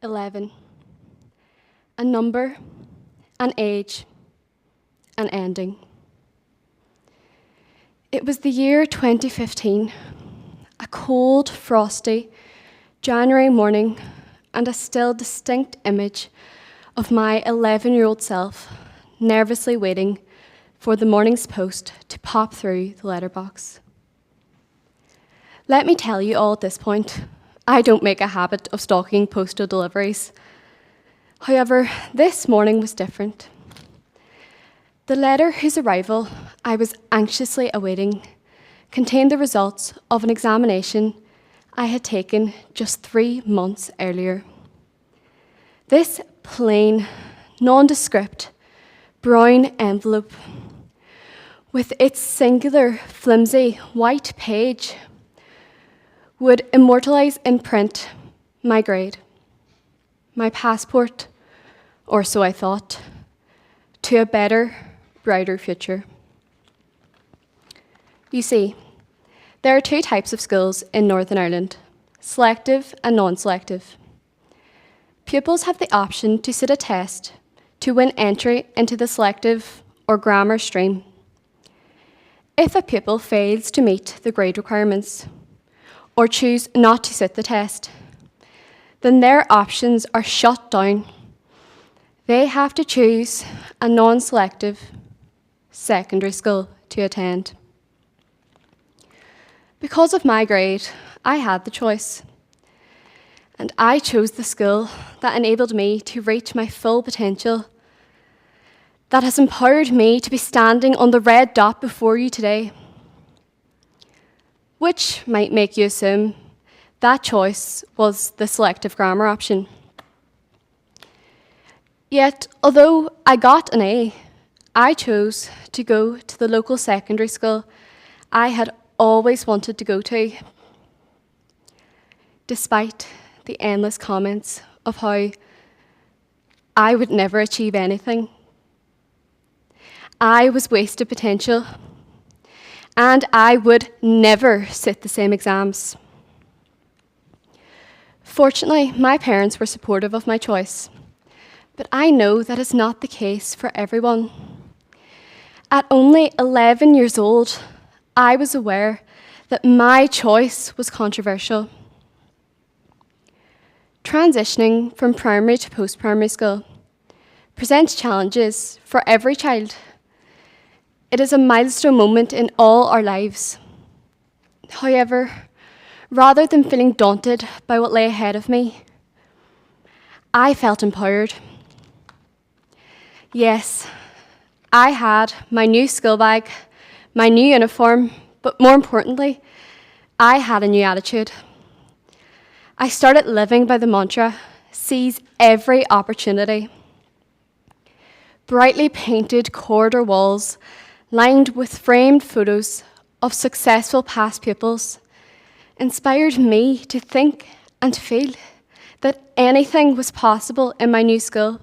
11. A number, an age, an ending. It was the year 2015, a cold, frosty January morning, and a still distinct image of my 11-year-old self nervously waiting for the morning's post to pop through the letterbox. Let me tell you all at this point, I don't make a habit of stalking postal deliveries. However, this morning was different. The letter whose arrival I was anxiously awaiting contained the results of an examination I had taken just 3 months earlier. This plain, nondescript, brown envelope, with its singular, flimsy, white page, would immortalise in print my grade, my passport, or so I thought, to a better, brighter future. You see, there are 2 types of schools in Northern Ireland, selective and non-selective. Pupils have the option to sit a test to win entry into the selective or grammar stream. If a pupil fails to meet the grade requirements, or choose not to sit the test, then their options are shut down. They have to choose a non-selective secondary school to attend. Because of my grade, I had the choice, and I chose the school that enabled me to reach my full potential, that has empowered me to be standing on the red dot before you today. Which might make you assume that choice was the selective grammar option. Yet, although I got an A, I chose to go to the local secondary school I had always wanted to go to, despite the endless comments of how I would never achieve anything. I was wasted potential, and I would never sit the same exams. Fortunately, my parents were supportive of my choice, but I know that is not the case for everyone. At only 11 years old, I was aware that my choice was controversial. Transitioning from primary to post-primary school presents challenges for every child. It is a milestone moment in all our lives. However, rather than feeling daunted by what lay ahead of me, I felt empowered. Yes, I had my new school bag, my new uniform, but more importantly, I had a new attitude. I started living by the mantra, seize every opportunity. Brightly painted corridor walls lined with framed photos of successful past pupils inspired me to think and feel that anything was possible in my new school.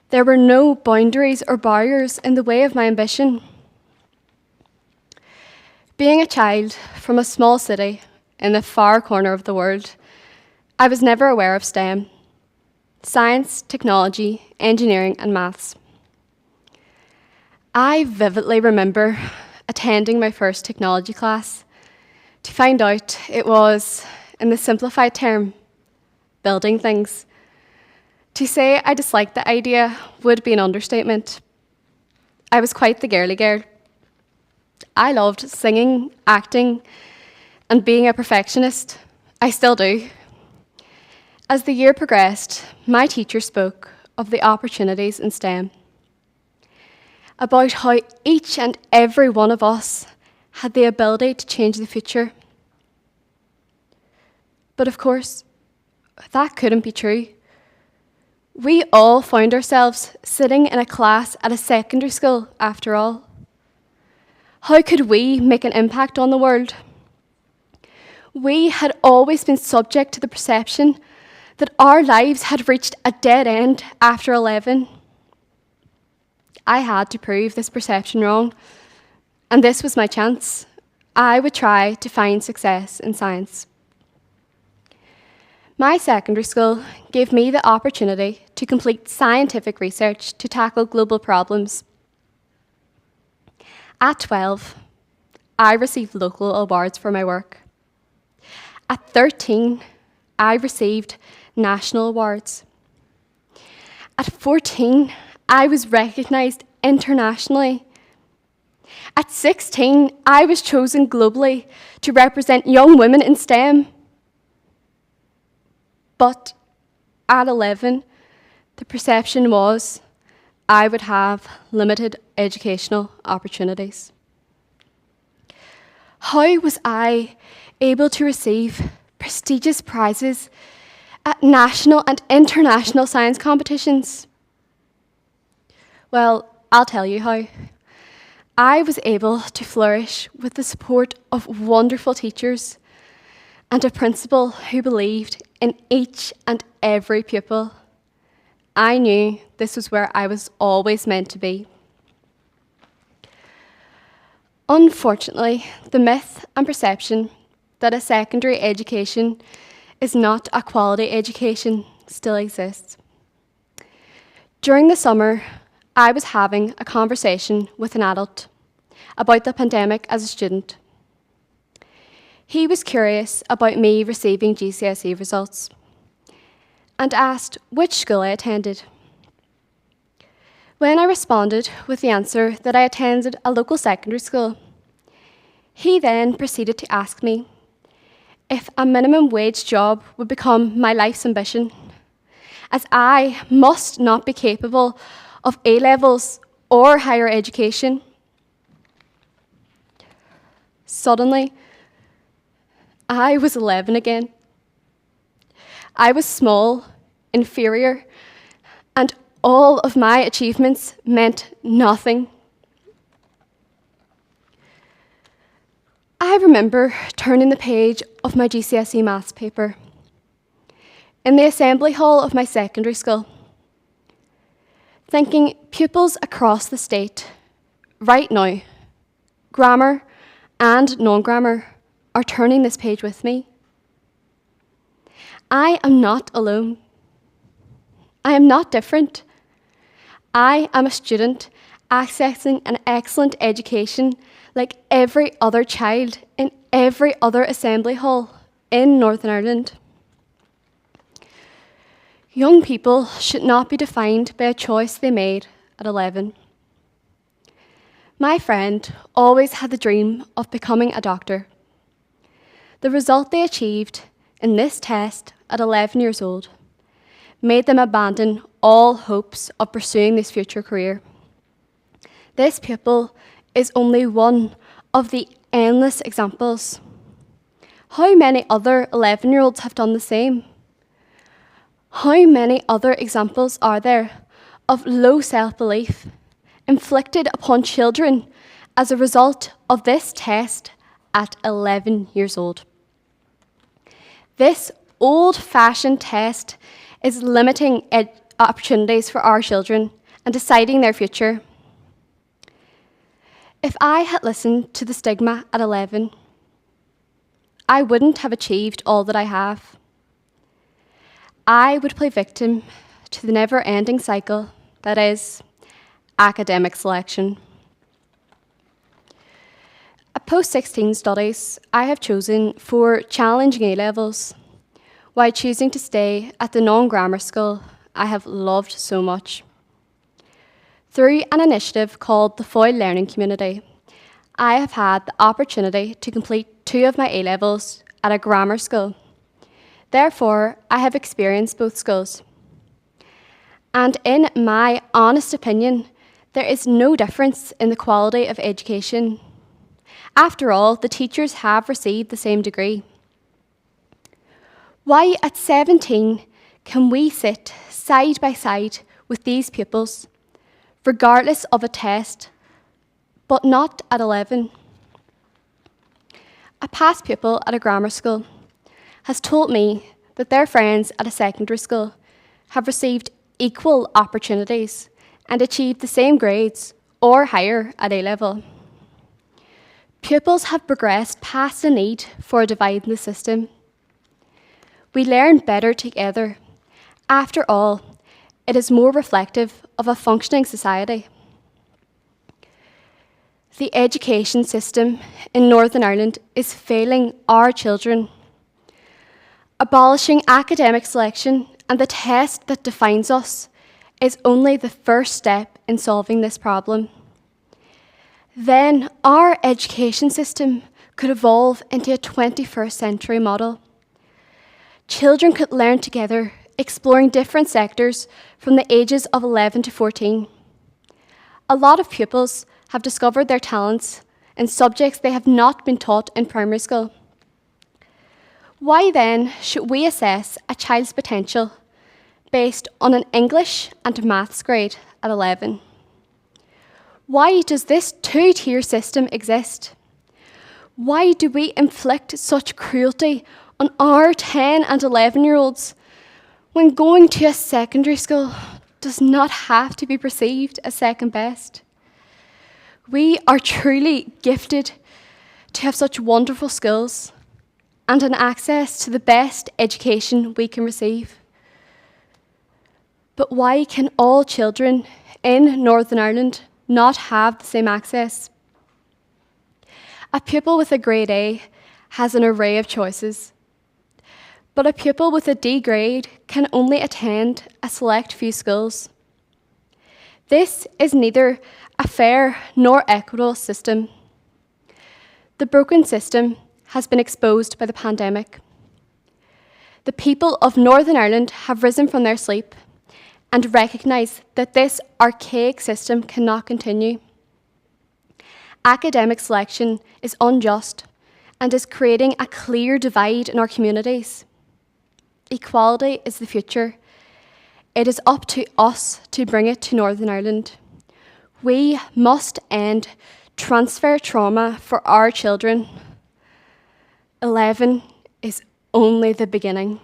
There were no boundaries or barriers in the way of my ambition. Being a child from a small city in the far corner of the world, I was never aware of STEM: science, technology, engineering, and maths. I vividly remember attending my first technology class to find out it was, in the simplified term, building things. To say I disliked the idea would be an understatement. I was quite the girly girl. I loved singing, acting, and being a perfectionist. I still do. As the year progressed, my teacher spoke of the opportunities in STEM, about how each and every one of us had the ability to change the future. But of course, that couldn't be true. We all found ourselves sitting in a class at a secondary school, after all. How could we make an impact on the world? We had always been subject to the perception that our lives had reached a dead end after 11. I had to prove this perception wrong, and this was my chance. I would try to find success in science. My secondary school gave me the opportunity to complete scientific research to tackle global problems. At 12, I received local awards for my work. At 13, I received national awards. At 14, I was recognised internationally. At 16, I was chosen globally to represent young women in STEM. But at 11, the perception was I would have limited educational opportunities. How was I able to receive prestigious prizes at national and international science competitions? Well, I'll tell you how. I was able to flourish with the support of wonderful teachers and a principal who believed in each and every pupil. I knew this was where I was always meant to be. Unfortunately, the myth and perception that a secondary education is not a quality education still exists. During the summer, I was having a conversation with an adult about the pandemic as a student. He was curious about me receiving GCSE results and asked which school I attended. When I responded with the answer that I attended a local secondary school, he then proceeded to ask me if a minimum wage job would become my life's ambition, as I must not be capable of A-levels or higher education. Suddenly, I was 11 again. I was small, inferior, and all of my achievements meant nothing. I remember turning the page of my GCSE maths paper in the assembly hall of my secondary school, thinking pupils across the state, right now, grammar and non-grammar, are turning this page with me. I am not alone. I am not different. I am a student accessing an excellent education like every other child in every other assembly hall in Northern Ireland. Young people should not be defined by a choice they made at 11. My friend always had the dream of becoming a doctor. The result they achieved in this test at 11 years old made them abandon all hopes of pursuing this future career. This pupil is only one of the endless examples. How many other 11-year-olds have done the same? How many other examples are there of low self-belief inflicted upon children as a result of this test at 11 years old? This old-fashioned test is limiting opportunities for our children and deciding their future. If I had listened to the stigma at 11, I wouldn't have achieved all that I have. I would play victim to the never-ending cycle that is academic selection. At post-16 studies, I have chosen 4 challenging A-levels, while choosing to stay at the non-grammar school I have loved so much. Through an initiative called the Foyle Learning Community, I have had the opportunity to complete 2 of my A-levels at a grammar school. Therefore, I have experienced both schools. And in my honest opinion, there is no difference in the quality of education. After all, the teachers have received the same degree. Why at 17 can we sit side by side with these pupils, regardless of a test, but not at 11? A past pupil at a grammar school has told me that their friends at a secondary school have received equal opportunities and achieved the same grades or higher at A-level. Pupils have progressed past the need for a divide in the system. We learn better together. After all, it is more reflective of a functioning society. The education system in Northern Ireland is failing our children. Abolishing academic selection and the test that defines us is only the first step in solving this problem. Then our education system could evolve into a 21st century model. Children could learn together, exploring different sectors from the ages of 11 to 14. A lot of pupils have discovered their talents in subjects they have not been taught in primary school. Why then should we assess a child's potential based on an English and maths grade at 11? Why does this two-tier system exist? Why do we inflict such cruelty on our 10 and 11-year-olds when going to a secondary school does not have to be perceived as second best? We are truly gifted to have such wonderful skills and an access to the best education we can receive. But why can all children in Northern Ireland not have the same access? A pupil with a grade A has an array of choices, but a pupil with a D grade can only attend a select few schools. This is neither a fair nor equitable system. The broken system has been exposed by the pandemic. The people of Northern Ireland have risen from their sleep and recognise that this archaic system cannot continue. Academic selection is unjust and is creating a clear divide in our communities. Equality is the future. It is up to us to bring it to Northern Ireland. We must end transfer trauma for our children. 11 is only the beginning.